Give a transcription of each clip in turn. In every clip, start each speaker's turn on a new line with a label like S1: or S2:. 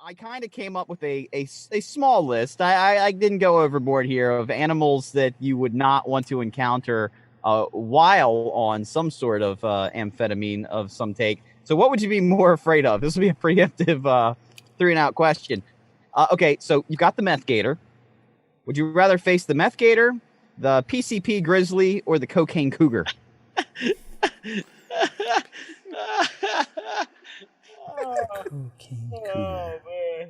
S1: I kind of came up with a small list. I didn't go overboard here of animals that you would not want to encounter while on some sort of amphetamine of some take. So what would you be more afraid of? This would be a preemptive 3-and-out question. Okay, so you got the Meth Gator. Would you rather face the Meth Gator, the PCP Grizzly, or the Cocaine Cougar?
S2: Cocaine Cougar.
S3: Man.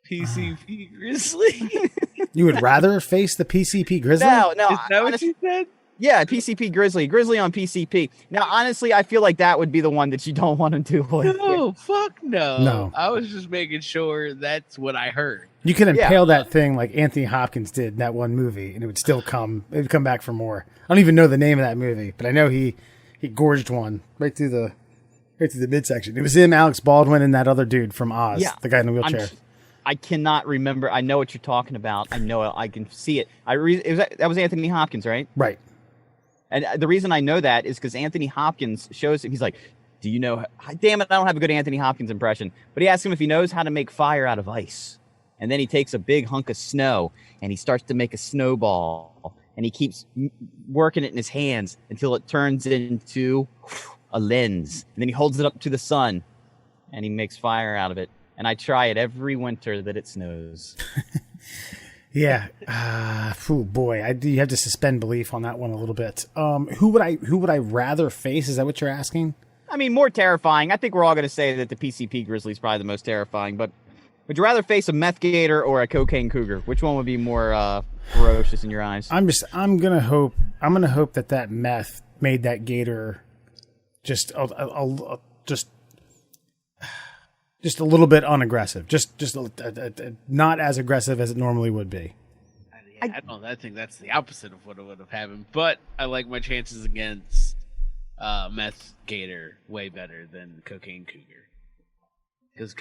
S3: PCP Grizzly?
S2: You would rather face the PCP Grizzly?
S1: No.
S3: Is that what you said?
S1: Yeah, PCP Grizzly on PCP. Now, honestly, I feel like that would be the one that you don't want to do with.
S3: No, fuck no.
S2: No.
S3: I was just making sure that's what I heard.
S2: You could impale that thing like Anthony Hopkins did in that one movie, and it would still come. It would come back for more. I don't even know the name of that movie, but I know he gorged one right through the midsection. It was him, Alex Baldwin, and that other dude from Oz, the guy in the wheelchair.
S1: I cannot remember. I know what you're talking about. I know. I can see it. That was Anthony Hopkins, right?
S2: Right.
S1: And the reason I know that is because Anthony Hopkins shows him. He's like, "Do you know? Damn it, I don't have a good Anthony Hopkins impression." But he asks him if he knows how to make fire out of ice. And then he takes a big hunk of snow and he starts to make a snowball. And he keeps working it in his hands until it turns into a lens. And then he holds it up to the sun and he makes fire out of it. And I try it every winter that it snows.
S2: Yeah. Oh boy, you have to suspend belief on that one a little bit. Who would I rather face? Is that what you're asking?
S1: I mean, more terrifying. I think we're all going to say that the PCP Grizzly is probably the most terrifying. But would you rather face a Meth Gator or a Cocaine Cougar? Which one would be more ferocious in your eyes?
S2: I'm gonna hope that meth made that gator just a little bit unaggressive, just not as aggressive as it normally would be.
S3: I think that's the opposite of what it would have happened. But I like my chances against Meth Gator way better than Cocaine Cougar. Because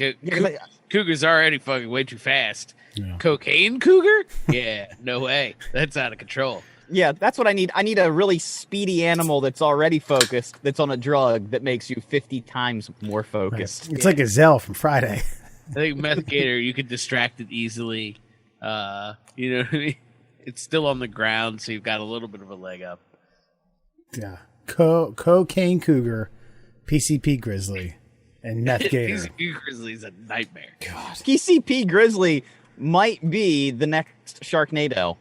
S3: Cougar's already fucking way too fast. Yeah. Cocaine Cougar? Yeah, no way. That's out of control.
S1: Yeah, that's what I need. I need a really speedy animal that's already focused, that's on a drug that makes you 50 times more focused.
S2: Right. It's like Gazelle from Friday.
S3: I think Meth Gator, you could distract it easily. You know what I mean? It's still on the ground, so you've got a little bit of a leg up.
S2: Yeah. Cocaine Cougar, PCP Grizzly, and Meth Gator.
S3: PCP Grizzly's a nightmare.
S2: God.
S1: PCP Grizzly might be the next Sharknado.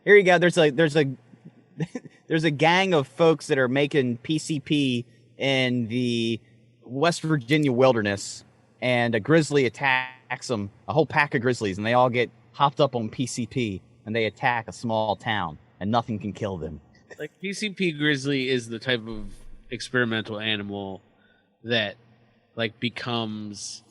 S1: Here you go. There's a gang of folks that are making PCP in the West Virginia wilderness, and a grizzly attacks them, a whole pack of grizzlies, and they all get hopped up on PCP, and they attack a small town, and nothing can kill them.
S3: Like, PCP Grizzly is the type of experimental animal that, like, becomes,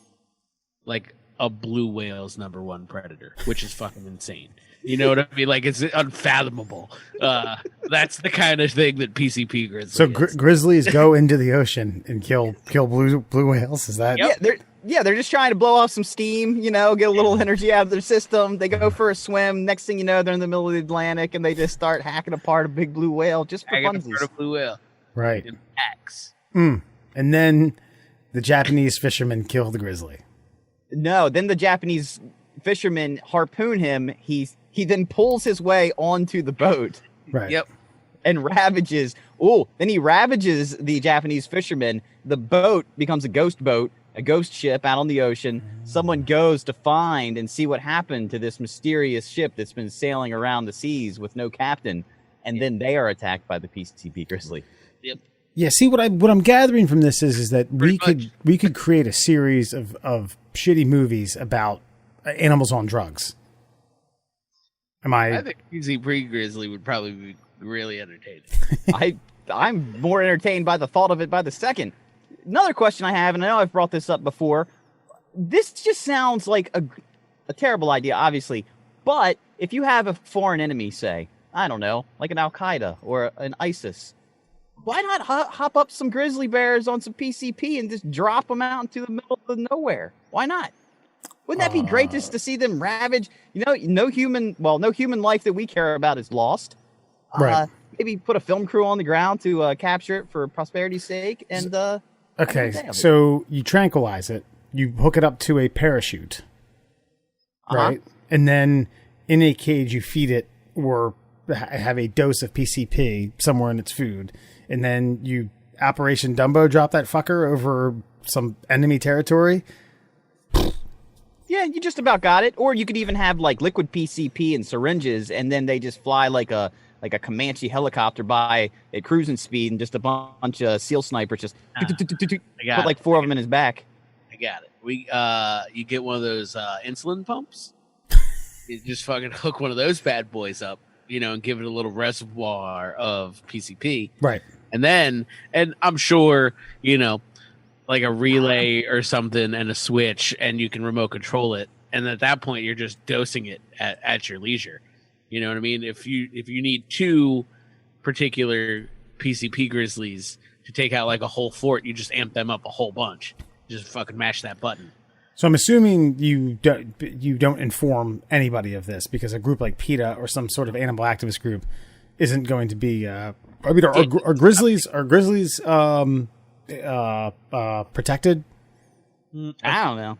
S3: like, a blue whale's #1 predator, which is fucking insane. You know what I mean? Like, it's unfathomable. That's the kind of thing that PCP Grizzly
S2: So
S3: is.
S2: grizzlies go into the ocean and kill blue whales? Is that?
S3: Yep.
S1: They're just trying to blow off some steam, get a little energy out of their system. They go for a swim. Next thing you know, they're in the middle of the Atlantic, and they just start hacking apart a big blue whale just for funsies.
S3: A blue whale.
S2: Right.
S3: Axe.
S2: And then the Japanese fishermen kill the grizzly.
S1: No, then the Japanese fishermen harpoon him. He then pulls his way onto the boat.
S2: Right.
S3: Yep.
S1: And ravages. Then he ravages the Japanese fishermen. The boat becomes a ghost boat, a ghost ship out on the ocean. Someone goes to find and see what happened to this mysterious ship that's been sailing around the seas with no captain. And then they are attacked by the PCP Grizzly.
S3: Yep.
S2: Yeah, see what I'm gathering from this is that we could create a series of shitty movies about animals on drugs.
S3: I think PCP Grizzly would probably be really entertaining.
S1: I'm more entertained by the thought of it by the second. Another question I have, and I know I've brought this up before. This just sounds like a terrible idea, obviously. But if you have a foreign enemy, say, I don't know, like an Al-Qaeda or an ISIS, why not hop up some grizzly bears on some PCP and just drop them out into the middle of nowhere? Why not? Wouldn't that be great just to see them ravage? No human life that we care about is lost.
S2: Right.
S1: Maybe put a film crew on the ground to capture it for prosperity's sake. And
S2: okay, so you tranquilize it, you hook it up to a parachute, right? And then in a cage, you feed it or have a dose of PCP somewhere in its food. And then you Operation Dumbo drop that fucker over some enemy territory.
S1: Yeah, you just about got it. Or you could even have like liquid PCP and syringes, and then they just fly like a Comanche helicopter by at cruising speed, and just a bunch of SEAL snipers just put like 4 of them in his back.
S3: I got it. You get one of those insulin pumps. You just fucking hook one of those bad boys up, and give it a little reservoir of PCP.
S2: Right.
S3: And I'm sure, like a relay or something and a switch, and you can remote control it. And at that point, you're just dosing it at your leisure. You know what I mean? If you need 2 particular PCP Grizzlies to take out like a whole fort, you just amp them up a whole bunch. You just fucking mash that button.
S2: So I'm assuming you don't inform anybody of this, because a group like PETA or some sort of animal activist group isn't going to be. Are Grizzlies protected?
S1: I don't know.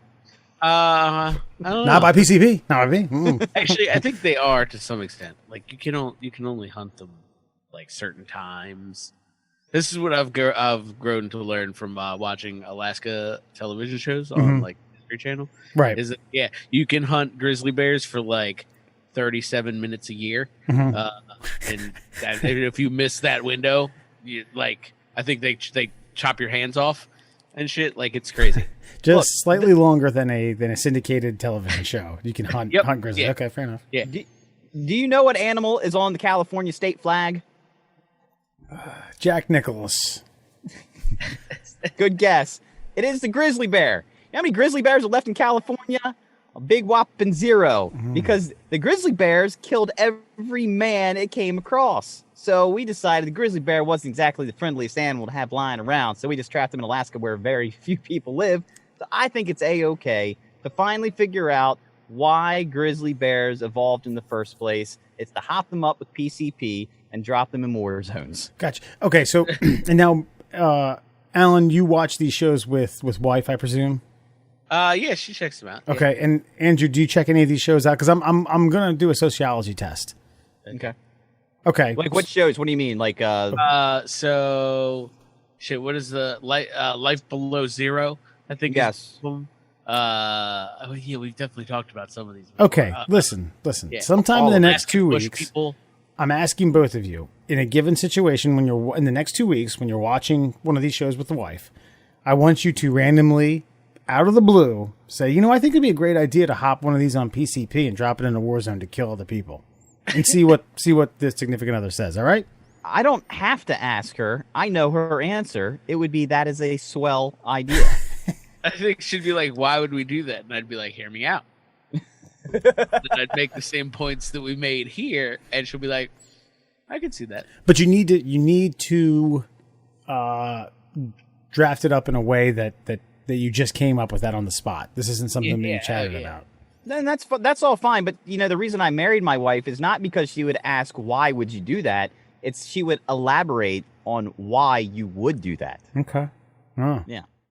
S3: I don't know.
S2: Not by PCP. Not by me.
S3: Actually, I think they are to some extent. Like you can only hunt them like certain times. This is what I've grown to learn from watching Alaska television shows on like History Channel.
S2: Right.
S3: Is that, you can hunt grizzly bears for like 37 minutes a year, and if you miss that window, I think they chop your hands off and shit. Like it's crazy.
S2: Just slightly longer than a syndicated television show. You can hunt grizzly.
S3: Yeah.
S2: Okay, fair enough.
S3: Yeah.
S1: Do you know what animal is on the California state flag?
S2: Jack Nicklaus.
S1: Good guess. It is the grizzly bear. You know how many grizzly bears are left in California? A big whopping 0. Because the grizzly bears killed every man it came across. So we decided the grizzly bear wasn't exactly the friendliest animal to have lying around. So we just trapped him in Alaska, where very few people live. So I think it's A-okay to finally figure out why grizzly bears evolved in the first place. It's to hop them up with PCP and drop them in war zones.
S2: Gotcha. Okay, so and now, Alan, you watch these shows with wife, I presume.
S3: Yeah, she checks them out.
S2: Okay, and Andrew, do you check any of these shows out? Because I'm gonna do a sociology test. Okay.
S1: Like what shows? What do you mean? Like
S3: so shit. What is the Life Below Zero? I think.
S1: Yes.
S3: Yeah, we've definitely talked about some of these before.
S2: Okay, listen.
S3: Yeah.
S2: Sometime in the next 2
S3: Bush
S2: weeks,
S3: people.
S2: I'm asking both of you, in a given situation, when you're in the next 2 weeks, when you're watching one of these shows with the wife, I want you to randomly, out of the blue, say, I think it'd be a great idea to hop one of these on PCP and drop it in a war zone to kill other people, and see what the significant other says. All right?
S1: I don't have to ask her. I know her answer. It would be, that is a swell idea.
S3: I think she'd be like, "Why would we do that?" And I'd be like, "Hear me out." Then I'd make the same points that we made here, and she'll be like, "I can see that."
S2: But you need to draft it up in a way that you just came up with that on the spot. This isn't something that you chatted about.
S1: Then that's all fine. But the reason I married my wife is not because she would ask, "Why would you do that?" It's she would elaborate on why you would do that.
S2: Okay. Oh.
S1: Yeah.